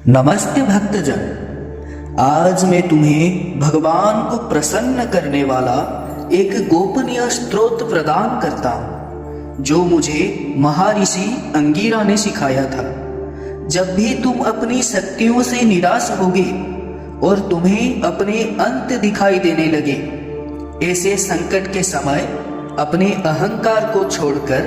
नमस्ते भक्तजन। आज मैं तुम्हें भगवान को प्रसन्न करने वाला एक गोपनीय स्तोत्र प्रदान करता हूँ, जो मुझे महर्षि अंगिरा ने सिखाया था। जब भी तुम अपनी शक्तियों से निराश होगे और तुम्हें अपने अंत दिखाई देने लगे, ऐसे संकट के समय अपने अहंकार को छोड़कर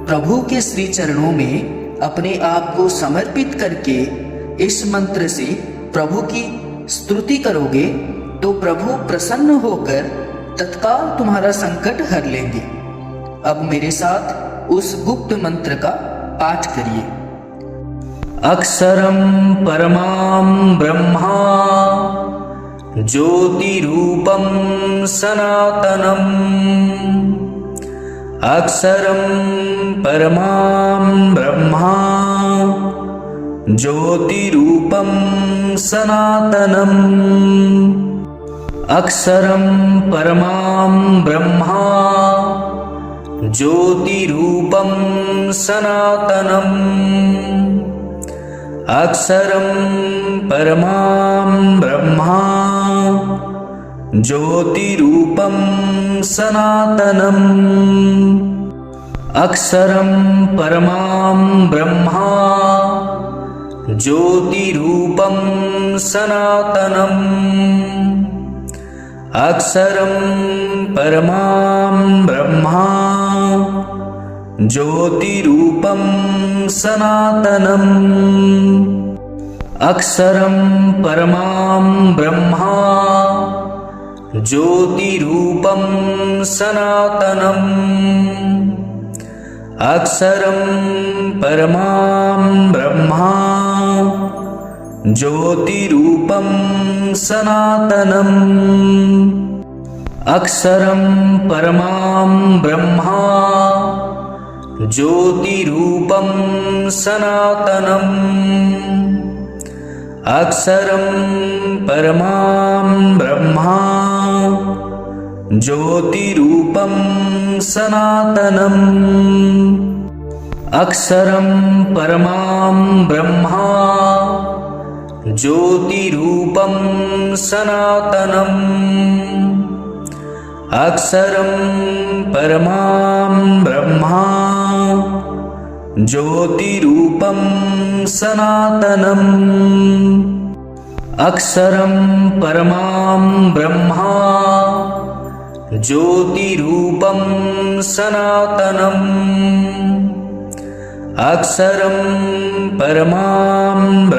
प्रभु के श्री चरणों में अपने आप को समर्पित करके इस मंत्र से प्रभु की स्तुति करोगे तो प्रभु प्रसन्न होकर तत्काल तुम्हारा संकट हर लेंगे। अब मेरे साथ उस गुप्त मंत्र का पाठ करिए। अक्षरम परमां ब्रह्मा ज्योतिरूपं सनातनम्। अक्षरं परमां ब्रह्मा ज्योतिरूपं सनातनम्। अक्षरं परमां ब्रह्मा ज्योतिरूपं सनातनम्। अक्षरं परमां ब्रह्मा ज्योतिरूपं सनातनम्। अक्षरं परमां ब्रह्मा ज्योतिरूपं सनातनम्। अक्षरं परमां ब्रह्मा ज्योतिरूपं सनातनम्। अक्षरं परमां ब्रह्मा ज्योतिरूपं सनातनम्। अक्षरं परमां ब्रह्मा ज्योतिरूपं सनातनम्। अक्षरं परमां ब्रह्मा ज्योतिरूपं सनातनम्। अक्षरं परमां ब्रह्मा ज्योतिरूपं सनातनम्। अक्षरं परमां ब्रह्मा ज्योतिरूपं सनातनम्। अक्षरं परमां ब्रह्मा ज्योतिरूपं सनातनम्। अक्षरं परमां ब्रह्मा ज्योतिरूपं सनातनम्। अक्षरं परमां